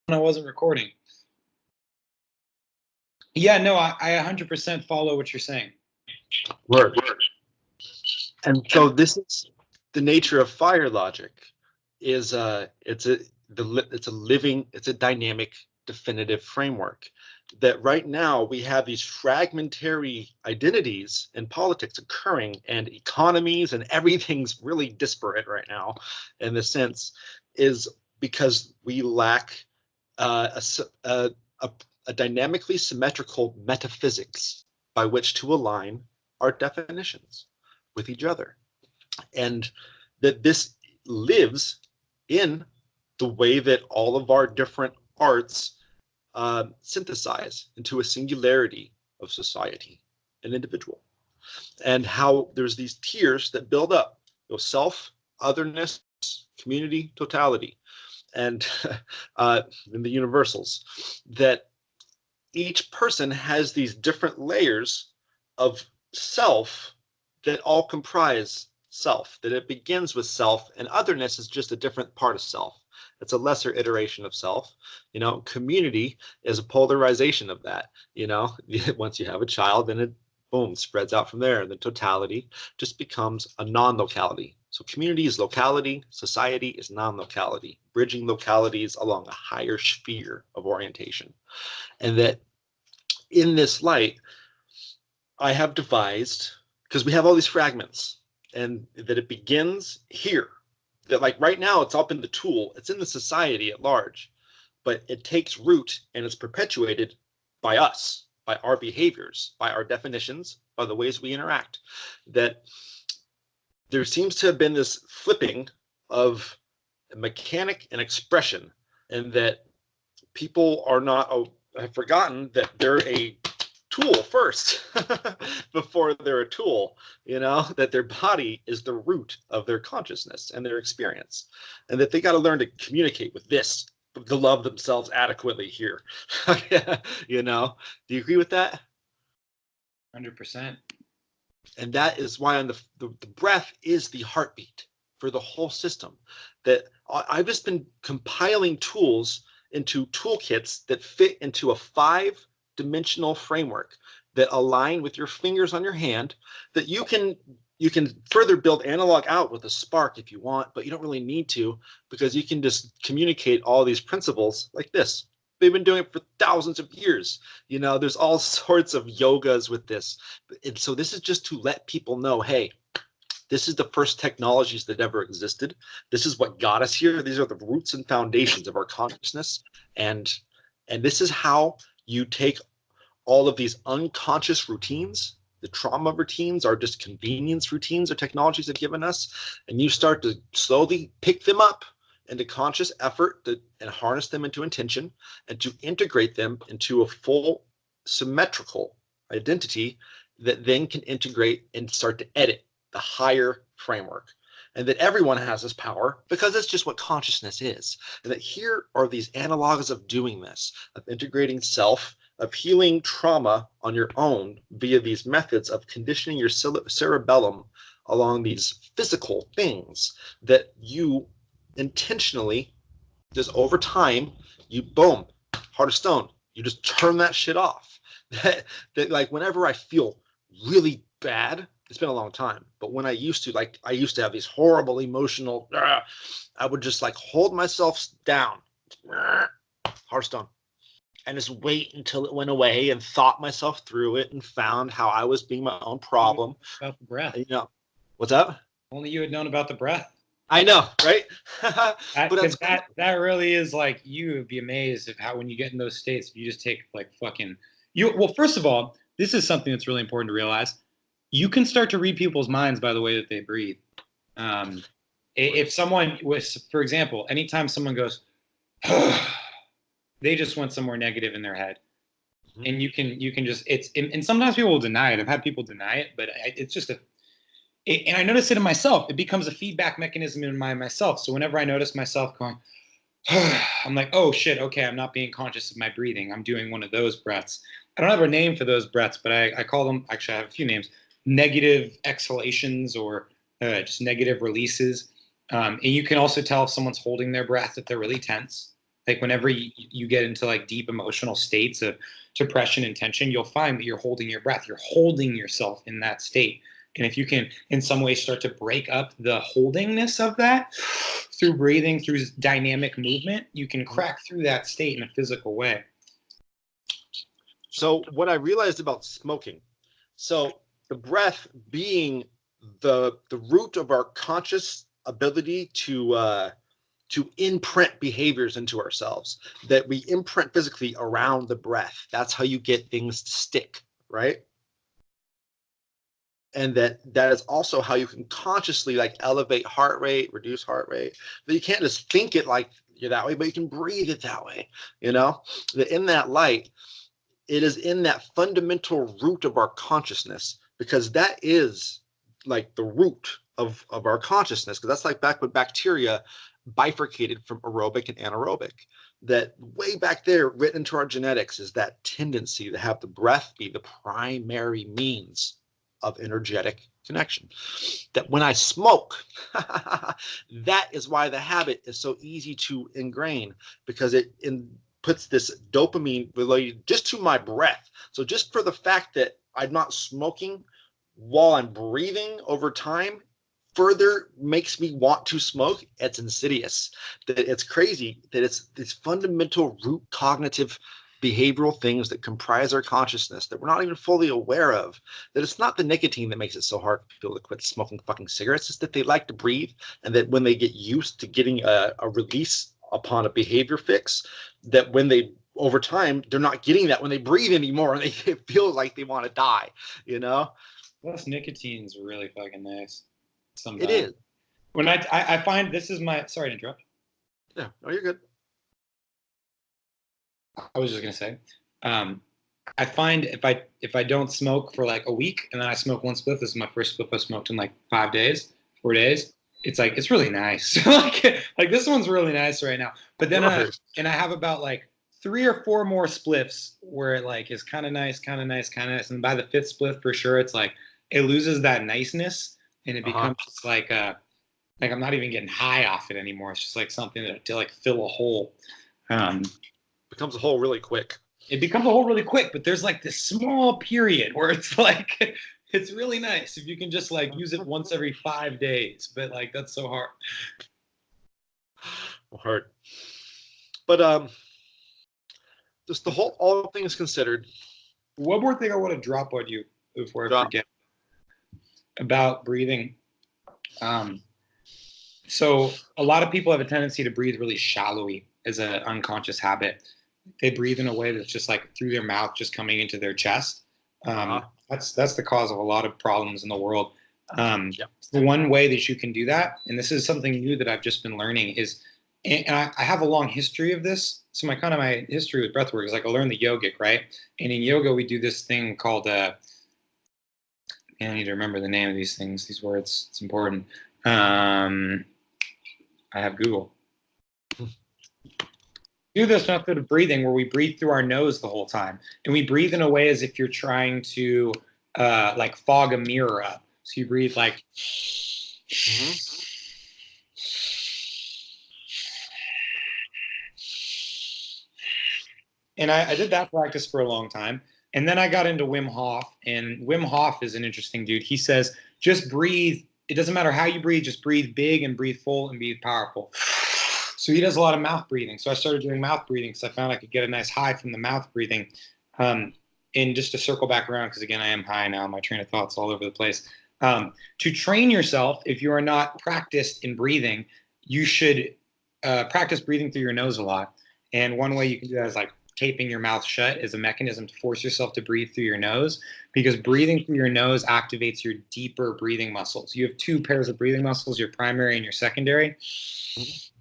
I wasn't recording. Yeah, no, I 100% follow what you're saying. Word. And so this is the nature of fire logic. It's a dynamic, definitive framework. That right now we have these fragmentary identities in politics occurring, and economies, and everything's really disparate right now. In the sense, is because we lack uh, a, a, a dynamically symmetrical metaphysics by which to align our definitions with each other. And that this lives in the way that all of our different arts synthesize into a singularity of society and individual. And how there's these tiers that build up, self, otherness, community, totality, and and the universals, that each person has these different layers of self that all comprise self, that it begins with self, and otherness is just a different part of self. It's a lesser iteration of self. Community is a polarization of that. Once you have a child, then it boom spreads out from there, and the totality just becomes a non-locality. So community is locality, society is non-locality, bridging localities along a higher sphere of orientation. And that in this light, I have devised, because we have all these fragments, and that it begins here. That like right now, it's up in the tool, it's in the society at large, but it takes root and it's perpetuated by us, by our behaviors, by our definitions, by the ways we interact. That there seems to have been this flipping of mechanic and expression, and that people are not have forgotten that they're a tool first before they're a tool, that their body is the root of their consciousness and their experience, and that they got to learn to communicate with this to love themselves adequately here. Do you agree with that? 100%. And that is why on the breath is the heartbeat for the whole system. That I've just been compiling tools into toolkits that fit into a 5-dimensional framework that align with your fingers on your hand, that you can further build analog out with a spark if you want, but you don't really need to, because you can just communicate all these principles like this. They've been doing it for thousands of years. There's all sorts of yogas with this. And so this is just to let people know, hey, this is the first technologies that ever existed. This is what got us here. These are the roots and foundations of our consciousness. And this is how you take all of these unconscious routines, the trauma routines, our just convenience routines or technologies have given us, and you start to slowly pick them up into conscious effort and harness them into intention, and to integrate them into a full symmetrical identity that then can integrate and start to edit the higher framework. And that everyone has this power because it's just what consciousness is. And that here are these analogs of doing this, of integrating self, of healing trauma on your own via these methods of conditioning your cerebellum along these physical things that you intentionally, just over time, you boom, heart of stone, you just turn that shit off. that like whenever I feel really bad, it's been a long time, but when I used to have these horrible emotional, I would just like hold myself down, heart of stone, and just wait until it went away, and thought myself through it and found how I was being my own problem. About the breath. What's up? Only you had known about the breath. I know, right? Because that really is like, you would be amazed at how when you get in those states, you just take like fucking you. Well, first of all, this is something that's really important to realize. You can start to read people's minds by the way that they breathe. If someone was, for example, anytime someone goes, they just went somewhere negative in their head. And you can just, and sometimes people will deny it. I've had people deny it, but it's just and I notice it in myself. It becomes a feedback mechanism in myself. So whenever I notice myself going, I'm like, oh shit, okay, I'm not being conscious of my breathing. I'm doing one of those breaths. I don't have a name for those breaths, but I call them, actually I have a few names, negative exhalations, or just negative releases. And you can also tell if someone's holding their breath, if they're really tense. Like whenever you get into like deep emotional states of depression and tension, you'll find that you're holding your breath. You're holding yourself in that state. And if you can, in some way, start to break up the holdingness of that through breathing, through dynamic movement, you can crack through that state in a physical way. So what I realized about smoking, so the breath being the root of our conscious ability to imprint behaviors into ourselves, that we imprint physically around the breath. That's how you get things to stick, right? And that is also how you can consciously like elevate heart rate, reduce heart rate. But you can't just think it like you're that way, but you can breathe it that way. That in that light, it is in that fundamental root of our consciousness, because that is like the root of our consciousness, because that's like back when bacteria bifurcated from aerobic and anaerobic. That way back there, written into our genetics, is that tendency to have the breath be the primary means of energetic connection. That when I smoke, that is why the habit is so easy to ingrain, because it puts this dopamine related just to my breath. So just for the fact that I'm not smoking while I'm breathing over time further makes me want to smoke. It's insidious. That it's crazy that it's these fundamental root cognitive behavioral things that comprise our consciousness that we're not even fully aware of. That it's not the nicotine that makes it so hard for people to quit smoking fucking cigarettes. It's that they like to breathe, and that when they get used to getting a release upon a behavior fix, that when they over time they're not getting that when they breathe anymore, and they feel like they want to die. Plus nicotine's really fucking nice sometimes. It is. When I find this is my, sorry to interrupt. Yeah, no, you're good. I was just gonna say, I find if I don't smoke for like a week and then I smoke one spliff, this is my first spliff I smoked in like 5 days, 4 days. It's like it's really nice. like this one's really nice right now. But then and I have about like 3 or 4 more spliffs where it like is kind of nice, kind of nice, kind of nice. And by the 5th spliff for sure, it's like it loses that niceness and it becomes just like I'm not even getting high off it anymore. It's just like something to like fill a hole. Becomes a hole really quick. It becomes a hole really quick, but there's like this small period where it's like it's really nice if you can just like use it once every 5 days. But like that's so hard. Hard. But just the whole, all things considered. One more thing I want to drop on you before I forget about breathing. So a lot of people have a tendency to breathe really shallowly as an unconscious habit. They breathe in a way that's just like through their mouth, just coming into their chest. That's the cause of a lot of problems in the world. The one way that you can do that, and this is something new that I've just been learning, is, and I have a long history of this. So my history with breathwork is like I learned the yogic, right? And in yoga we do this thing called I need to remember the name of these things, these words. It's important. I have Google. Do this method of breathing where we breathe through our nose the whole time, and we breathe in a way as if you're trying to like fog a mirror up. So you breathe like, and I did that practice for a long time, and then I got into Wim Hof, and Wim Hof is an interesting dude. He says just breathe. It doesn't matter how you breathe, just breathe big and breathe full and breathe powerful. So he does a lot of mouth breathing. So I started doing mouth breathing because I found I could get a nice high from the mouth breathing. And just to circle back around, because again, I am high now. My train of thoughts all over the place. To train yourself, if you are not practiced in breathing, you should practice breathing through your nose a lot. And one way you can do that is like taping your mouth shut as a mechanism to force yourself to breathe through your nose, because breathing through your nose activates your deeper breathing muscles. You have 2 pairs of breathing muscles, your primary and your secondary.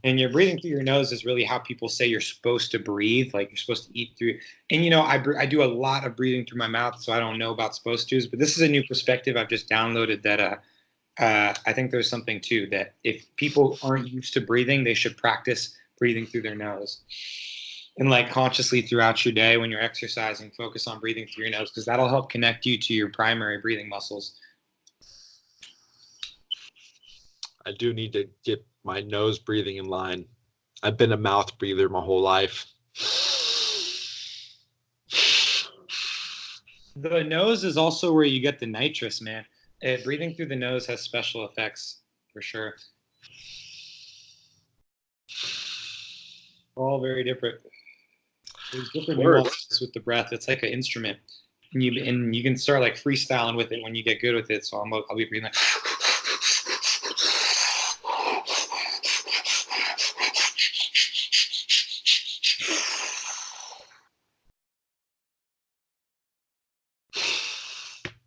And your breathing through your nose is really how people say you're supposed to breathe, like you're supposed to eat through. And, I do a lot of breathing through my mouth, so I don't know about supposed tos, but this is a new perspective I've just downloaded that I think there's something to that. If people aren't used to breathing, they should practice breathing through their nose. And like consciously throughout your day when you're exercising, focus on breathing through your nose, because that'll help connect you to your primary breathing muscles. I do need to get my nose breathing in line. I've been a mouth breather my whole life. The nose is also where you get the nitrous, man. Breathing through the nose has special effects for sure. All very different. There's different Word. nuances with the breath. It's like an instrument, and you can start like freestyling with it when you get good with it. So I'll be breathing like.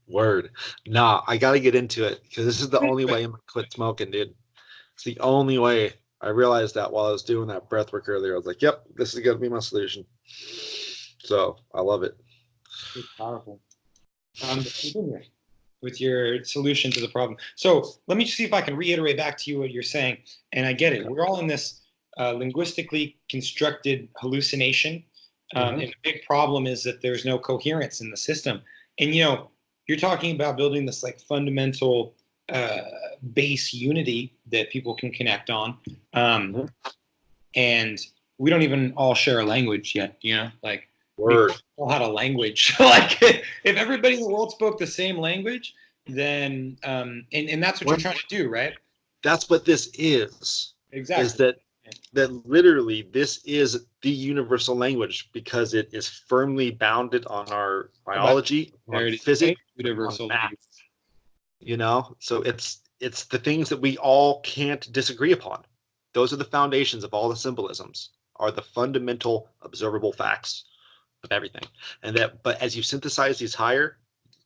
Word. Nah, I got to get into it because this is the only way I'm gonna quit smoking, dude. It's the only way. I realized that while I was doing that breath work earlier. I was like, yep, this is going to be my solution. So I love it. It's powerful. Continue with your solution to the problem. So let me see if I can reiterate back to you what you're saying. And I get it. We're all in this linguistically constructed hallucination. And the big problem is that there's no coherence in the system. And, you're talking about building this like fundamental base unity that people can connect on. And we don't even all share a language yet, like Word. all had a language. Like if everybody in the world spoke the same language, then and that's what you're trying to do, right? That's what this is. Exactly. Is that literally this is the universal language because it is firmly bounded on our biology, on physics, universal on math. So it's the things that we all can't disagree upon. Those are the foundations of all the symbolisms, are the fundamental observable facts of everything. But as you synthesize these higher,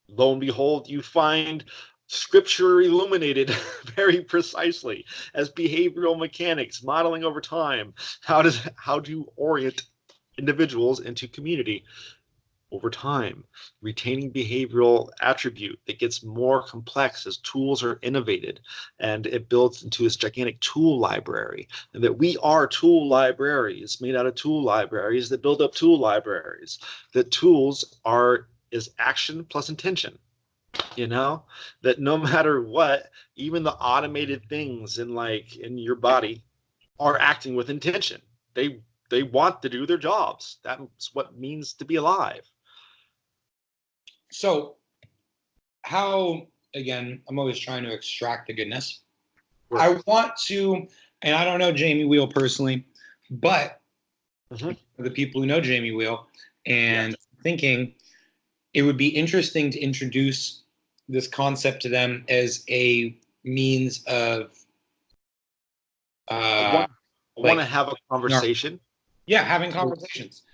lo and behold, you find scripture illuminated very precisely as behavioral mechanics, modeling over time, how to orient individuals into community over time, retaining behavioral attribute that gets more complex as tools are innovated, and it builds into this gigantic tool library, and that we are tool libraries made out of tool libraries that build up tool libraries. That tools is action plus intention. That no matter what, even the automated things in your body are acting with intention. They want to do their jobs. That's what it means to be alive. So how, again, I'm always trying to extract the goodness. Right. I want to, and I don't know Jamie Wheel personally, but the people who know Jamie Wheel and thinking it would be interesting to introduce this concept to them as a means of I want to have a conversation. Having conversations.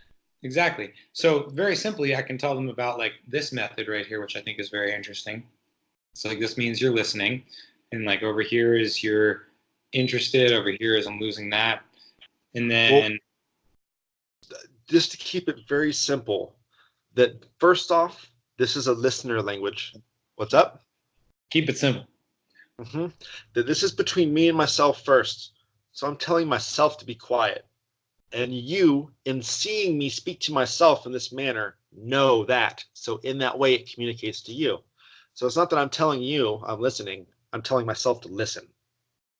Exactly. So very simply, I can tell them about like this method right here, which I think is very interesting. So like this means you're listening, and like over here is you're interested, over here is I'm losing that. And then just to keep it very simple, that first off, this is a listener language. What's up? Keep it simple. That this is between me and myself first. So I'm telling myself to be quiet. And you, in seeing me speak to myself in this manner, know that. So in that way, it communicates to you. So it's not that I'm telling you I'm listening. I'm telling myself to listen.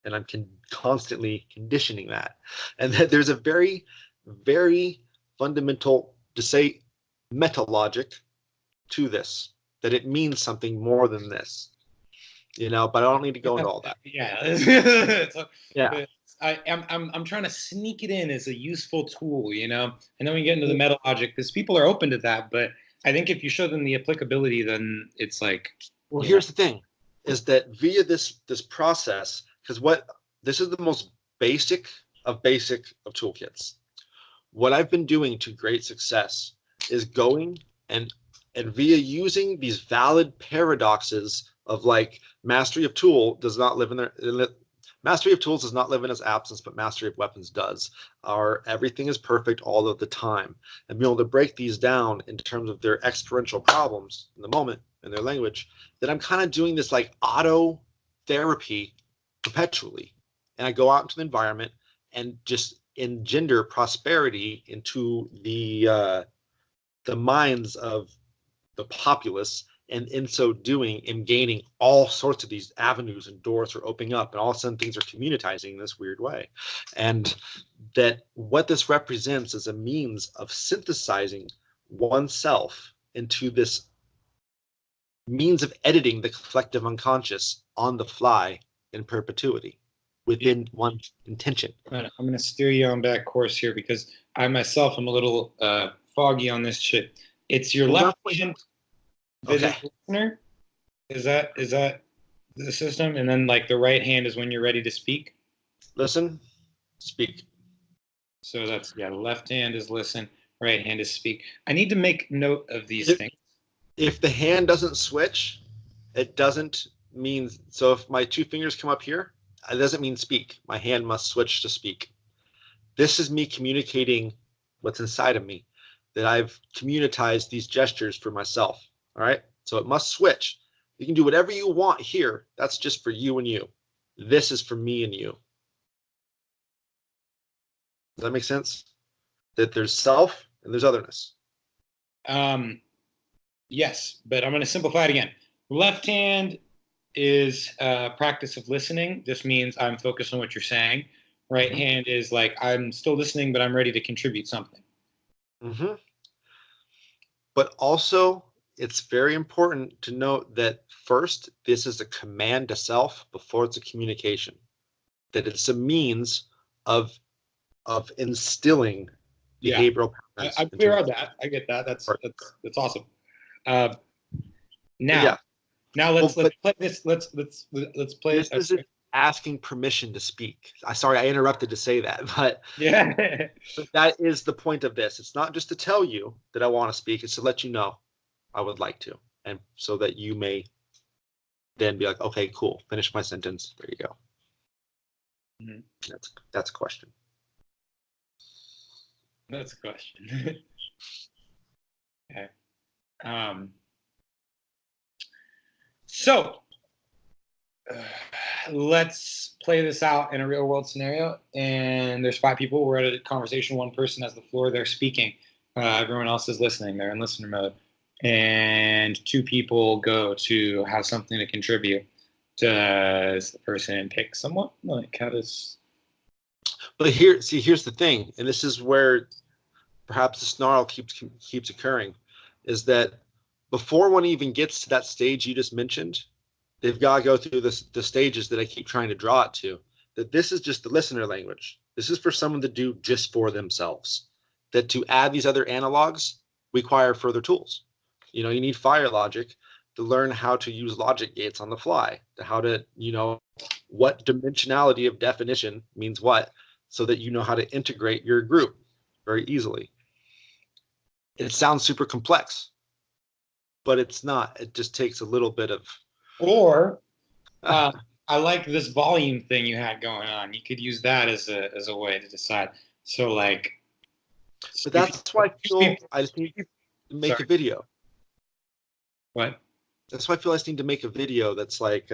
And I'm constantly conditioning that. And that there's a very, very fundamental, to say, meta logic to this, that it means something more than this. But I don't need to go into all that. Yeah. I'm trying to sneak it in as a useful tool, and then we get into the meta logic because people are open to that. But I think if you show them the applicability, then it's like. Well, here's the thing, is that via this process, because this is the most basic of toolkits. What I've been doing to great success is going and via using these valid paradoxes of like mastery of tools does not live in its absence, but mastery of weapons does. Everything is perfect all of the time. And being able to break these down in terms of their experiential problems in the moment in their language, that I'm kind of doing this like auto therapy perpetually. And I go out into the environment and just engender prosperity into the minds of the populace And in so doing, am gaining all sorts of these avenues and doors are opening up, and all of a sudden things are communitizing in this weird way. And that what this represents is a means of synthesizing oneself into this means of editing the collective unconscious on the fly in perpetuity within one's intention. I'm going to steer you on back course here because I myself am a little foggy on this shit. It's your left hand that is the listener. Is that the system? And then like the right hand is when you're ready to speak. Listen, speak. So that's the left hand is listen, right hand is speak. I need to make note of these things. If the hand doesn't switch, it doesn't mean. So if my two fingers come up here, it doesn't mean speak. My hand must switch to speak. This is me communicating what's inside of me, that I've communitized these gestures for myself. All right. So it must switch. You can do whatever you want here. That's just for you and you. This is for me and you. Does that make sense? That there's self and there's otherness. Yes, but I'm going to simplify it again. Left hand is practice of listening. This means I'm focused on what you're saying. Right hand is like I'm still listening, but I'm ready to contribute something. But also, it's very important to note that first, this is a command to self before it's a communication. That it's a means of instilling behavioral patterns. I'm clear on that. I get that. That's awesome. Now let's play this. Let's play this. This is asking permission to speak. Sorry, I interrupted to say that, but but that is the point of this. It's not just to tell you that I want to speak. It's to let you know I would like to, and so that you may then be like, okay, cool, finish my sentence. There you go. That's a question. That's a question. Okay. So let's play this out in a real world scenario. And there's 5 people. We're at a conversation. One person has the floor. They're speaking. Everyone else is listening. They're in listener mode. And 2 people go to have something to contribute. Does the person pick someone? Like, how does... But here's the thing, and this is where perhaps the snarl keeps occurring, is that before one even gets to that stage you just mentioned, they've got to go through the stages that I keep trying to draw it to. That this is just the listener language. This is for someone to do just for themselves. That to add these other analogs require further tools. You know, you need fire logic to learn how to use logic gates on the fly, to how to, what dimensionality of definition means what, so that you know how to integrate your group very easily. It sounds super complex, but it's not. It just takes a little bit of... Or I like this volume thing you had going on. You could use that as a way to decide. So like... But that's why I feel I just need to make a video. What? That's why I feel I just need to make a video that's like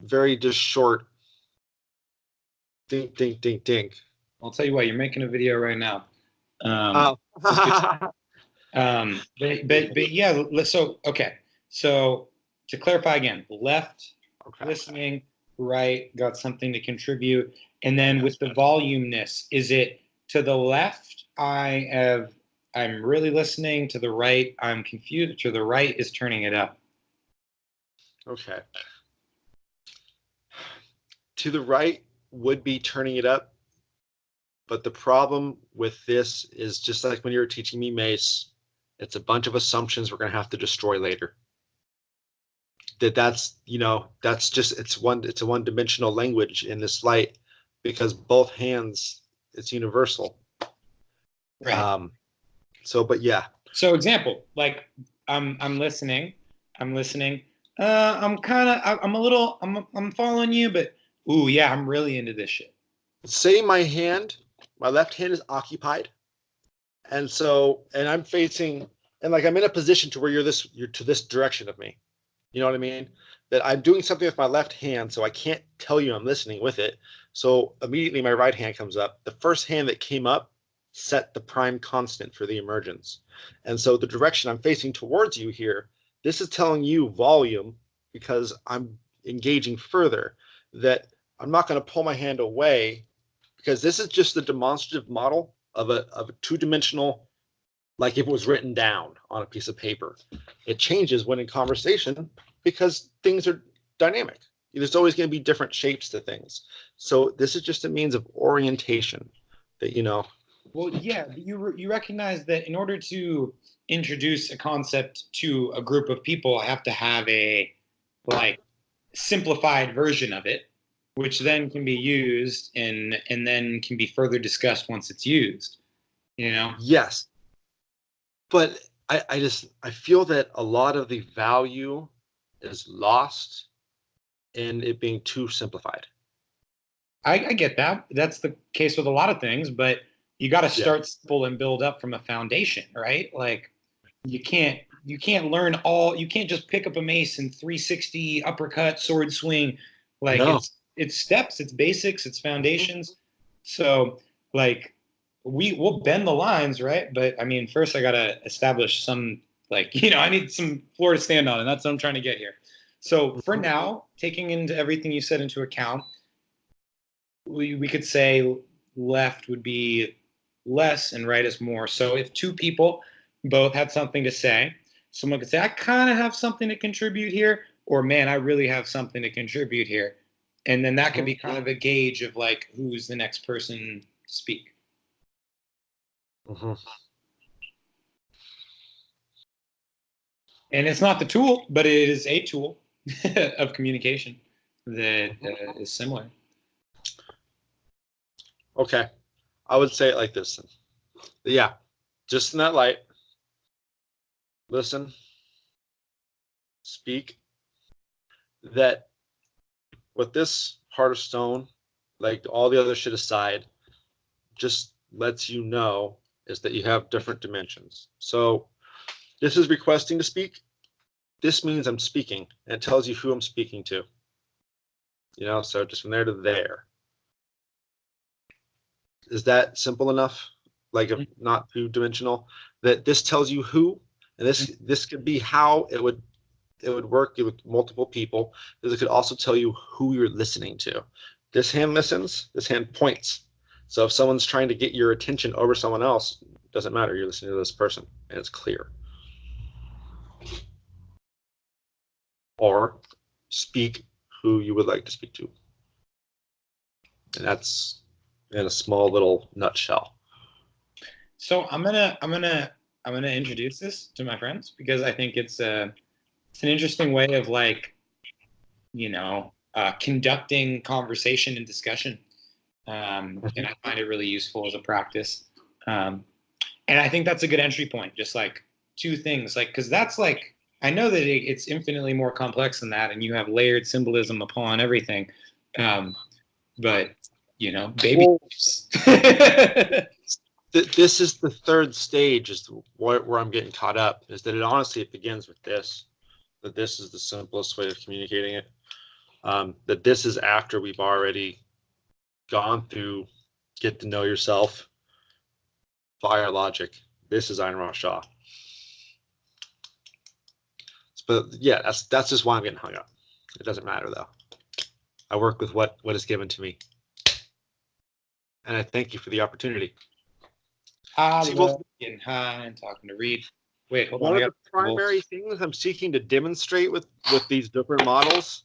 very just short. Dink, dink, dink, dink. I'll tell you what, you're making a video right now. But yeah, so okay. So to clarify again, left, listening, right, got something to contribute. And then with the volumeness, is it to the left, I'm really listening, to the right, I'm confused, to the right is turning it up? Okay. To the right would be turning it up. But the problem with this is just like when you were teaching me Mace, it's a bunch of assumptions we're going to have to destroy later. That's just, it's a one-dimensional language in this light, because both hands, it's universal. Right. But yeah. So example, like I'm listening. I'm following you, but ooh, yeah, I'm really into this shit. Say my left hand is occupied. And I'm facing, and like I'm in a position to where you're to this direction of me. You know what I mean? That I'm doing something with my left hand, so I can't tell you I'm listening with it. So immediately my right hand comes up. The first hand that came up set the prime constant for the emergence. And so the direction I'm facing towards you here, this is telling you volume, because I'm engaging further, that I'm not going to pull my hand away, because this is just the demonstrative model of a two-dimensional, like if it was written down on a piece of paper. It changes when in conversation because things are dynamic. There's always going to be different shapes to things. So this is just a means of orientation that, Well, yeah, you recognize that in order to introduce a concept to a group of people, I have to have a like simplified version of it, which then can be used and then can be further discussed once it's used. You know? yes, but I feel that a lot of the value is lost in it being too simplified. I get that. That's the case with a lot of things, but you got to Yeah. start simple and build up from a foundation, right? Like you can't learn all. You can't just pick up a mace and 360 uppercut, sword swing. Like No. it's steps, it's basics, it's Mhm. foundations. So like we'll bend the lines, right? But I mean, first I gotta establish some like I need some floor to stand on, and that's what I'm trying to get here. So for Mhm. now, taking into everything you said into account, we could say left would be less and right is more. So if two people both had something to say, someone could say, I kind of have something to contribute here, or man, I really have something to contribute here. And then that could Mhm. be kind of a gauge of like who's the next person to speak. Mhm. And it's not the tool, but it is a tool of communication that Mhm. is similar. Okay. I would say it like this. Yeah. Just in that light, listen, speak. That with this heart of stone, like all the other shit aside, just lets you know is that you have different dimensions. So this is requesting to speak. This means I'm speaking, and it tells you who I'm speaking to. So just from there to there. Is that simple enough? Like if not two-dimensional, that this tells you who, and this could be how it would work with multiple people. Because it could also tell you who you're listening to. This hand listens, this hand points. So if someone's trying to get your attention over someone else, it doesn't matter. You're listening to this person, and it's clear. Or speak who you would like to speak to. And that's in a small little nutshell. So I'm gonna introduce this to my friends because I think it's an interesting way of like conducting conversation and discussion, and I find it really useful as a practice. Um, and I think that's a good entry point. Just like two things, like because that's like I know that it's infinitely more complex than that, and you have layered symbolism upon everything. Um, but baby Well, steps. this is the third stage, is where I'm getting caught up, is that it begins with this, that this is the simplest way of communicating it. That this is after we've already gone through get to know yourself, fire logic. This is Ayn Rand Shaw. But yeah, that's just why I'm getting hung up. It doesn't matter though. I work with what is given to me, and I thank you for the opportunity. I See, well, love getting high and talking to Reed. Wait, hold on, one I of got the primary things I'm seeking to demonstrate with these different models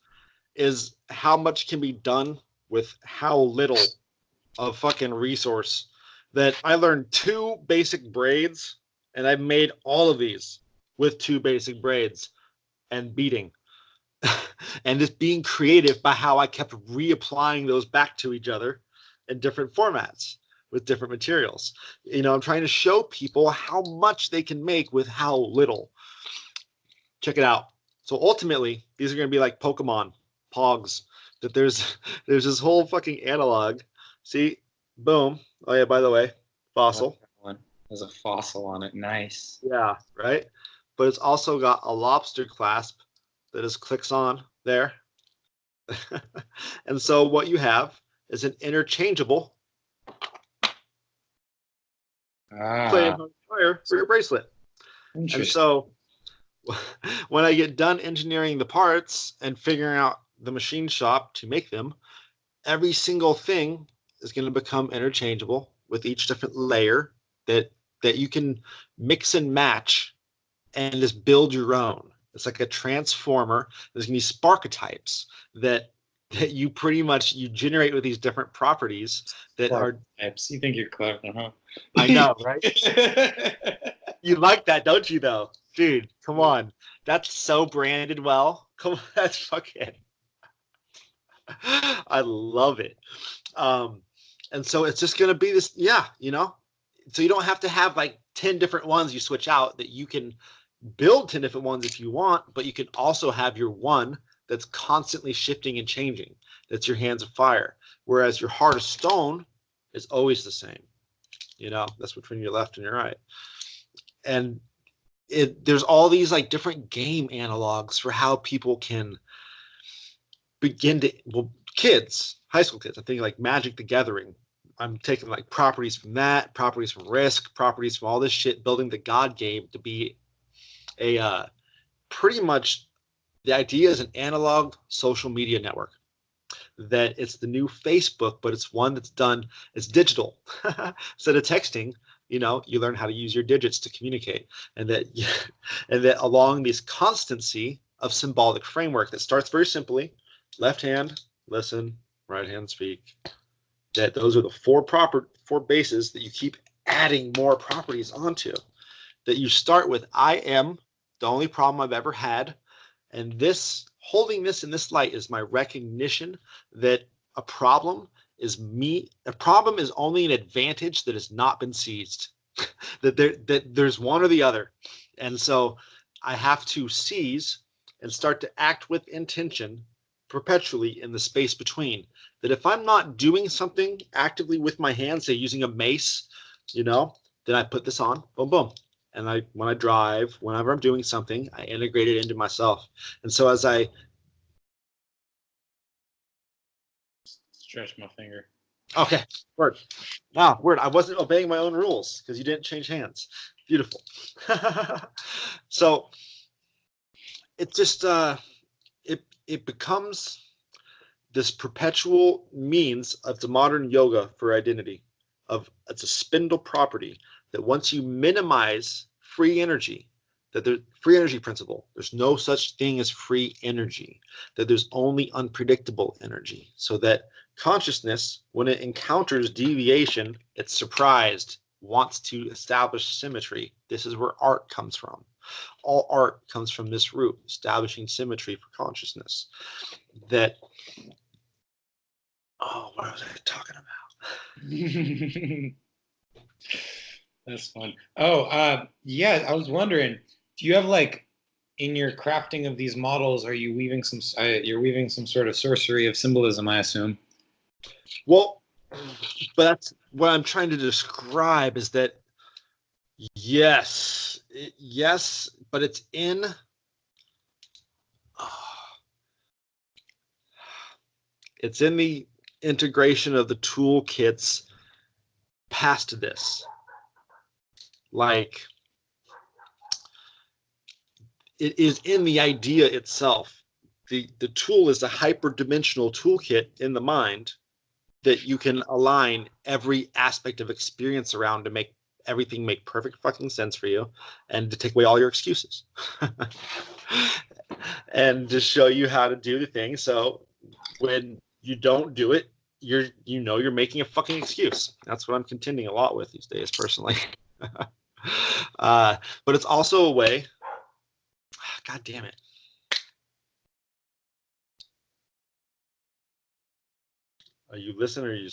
is how much can be done with how little of fucking resource. That I learned two basic braids, and I've made all of these with two basic braids and beating. And just being creative by how I kept reapplying those back to each other in different formats with different materials. I'm trying to show people how much they can make with how little. Check it out. So ultimately, these are going to be like Pokemon, Pogs. That there's this whole fucking analog. See, boom. Oh yeah, by the way, fossil. one. There's a fossil on it. Nice. Yeah, right. But it's also got a lobster clasp that just clicks on there. And so what you have is an interchangeable Ah, flame fire for your bracelet. And interesting. so when I get done engineering the parts and figuring out the machine shop to make them, every single thing is going to become interchangeable with each different layer that you can mix and match and just build your own. It's like a transformer. There's going to be sparketypes that you pretty much you generate with these different properties that are. Types. You think you're clever, huh? I know, right? You like that, don't you, though? Dude, come on. That's so branded well. Come on, that's fucking. I love it. Um, and so it's just going to be this, yeah, so you don't have to have like 10 different ones you switch out, that you can build 10 different ones if you want, but you can also have your one that's constantly shifting and changing. That's your hands of fire. Whereas your heart of stone is always the same. That's between your left and your right. And there's all these like different game analogs for how people can begin to, well, kids, high school kids, I think like Magic the Gathering. I'm taking like properties from that, properties from Risk, properties from all this shit, building the God game to be a pretty much the idea is an analog social media network. That it's the new Facebook, but it's one that's done, it's digital. Instead of texting, you learn how to use your digits to communicate. And that and that along this constancy of symbolic framework that starts very simply, left hand, listen, right hand, speak. That those are the four bases that you keep adding more properties onto. That you start with, I am the only problem I've ever had. And this, holding this in this light, is my recognition that a problem is only an advantage that has not been seized. that there's one or the other. And so I have to seize and start to act with intention perpetually in the space between. That if I'm not doing something actively with my hands, say using a mace, then I put this on, boom, boom. And when I drive, whenever I'm doing something, I integrate it into myself. And so as I Stretch my finger. okay, word. Wow, word. I wasn't obeying my own rules because you didn't change hands. Beautiful. So it just it becomes this perpetual means of the modern yoga for identity. It's a spindle property that once you minimize free energy, that the free energy principle, there's no such thing as free energy, that there's only unpredictable energy. So that consciousness, when it encounters deviation, it's surprised, wants to establish symmetry. This is where art comes from. All art comes from this root, establishing symmetry for consciousness. That what was I talking about? That's fun. Oh, yeah. I was wondering, do you have like in your crafting of these models, are you weaving some? You're weaving some sort of sorcery of symbolism, I assume. Well, but that's what I'm trying to describe is that yes, but it's in. It's in the integration of the toolkits past this. Like, it is in the idea itself. The tool is a hyperdimensional toolkit in the mind that you can align every aspect of experience around to make everything make perfect fucking sense for you and to take away all your excuses. And to show you how to do the thing. So when you don't do it, you're making a fucking excuse. That's what I'm contending a lot with these days, personally. But it's also a way. God damn it. Are you listening or are you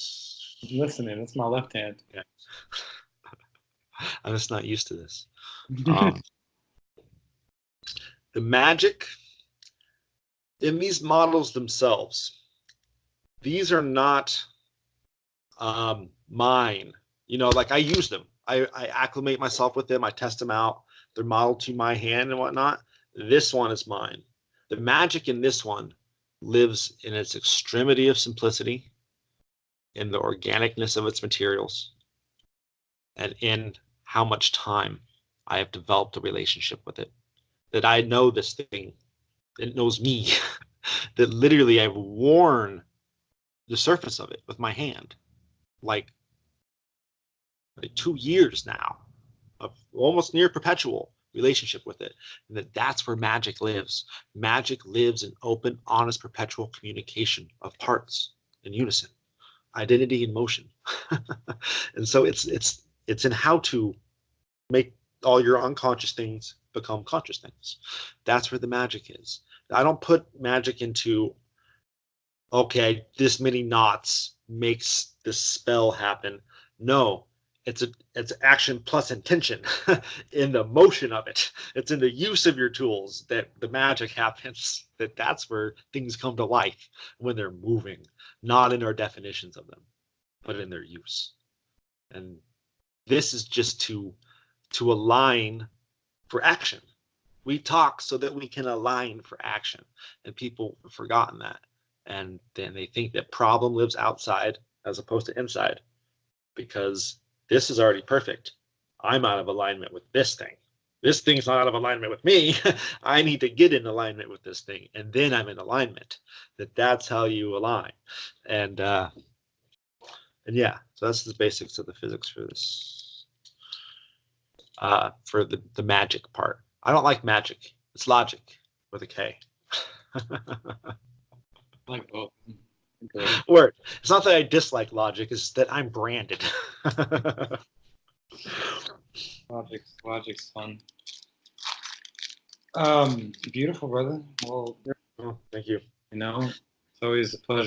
Listening, it's my left hand. Yeah. I'm just not used to this. The magic in these models themselves, these are not mine. Like I use them. I acclimate myself with them. I test them out. They're modeled to my hand and whatnot. This one is mine. The magic in this one lives in its extremity of simplicity, in the organicness of its materials, and in how much time I have developed a relationship with it. That I know this thing, it knows me, that literally I've worn the surface of it with my hand, like 2 years now of almost near perpetual relationship with it. And that's where magic lives. Magic lives in open, honest, perpetual communication of parts in unison, identity in motion. And so it's in how to make all your unconscious things become conscious things. That's where the magic is. I don't put magic into, okay, this many knots makes this spell happen. No, it's action plus intention in the motion of it. It's in the use of your tools that the magic happens. That's where things come to life, when they're moving, not in our definitions of them, but in their use. And this is just to align for action. We talk so that we can align for action, and people have forgotten that. And then they think that problem lives outside as opposed to inside, because this is already perfect. I'm out of alignment with this thing. This thing's not out of alignment with me. I need to get in alignment with this thing, and then I'm in alignment. That's how you align. And yeah, so that's the basics of the physics for this, for the magic part. I don't like magic. It's logic with a K. Like both. Okay. Word. It's not that I dislike logic, it's that I'm branded. Logic's fun. Beautiful, brother. Well, Oh, thank you. it's always a pleasure.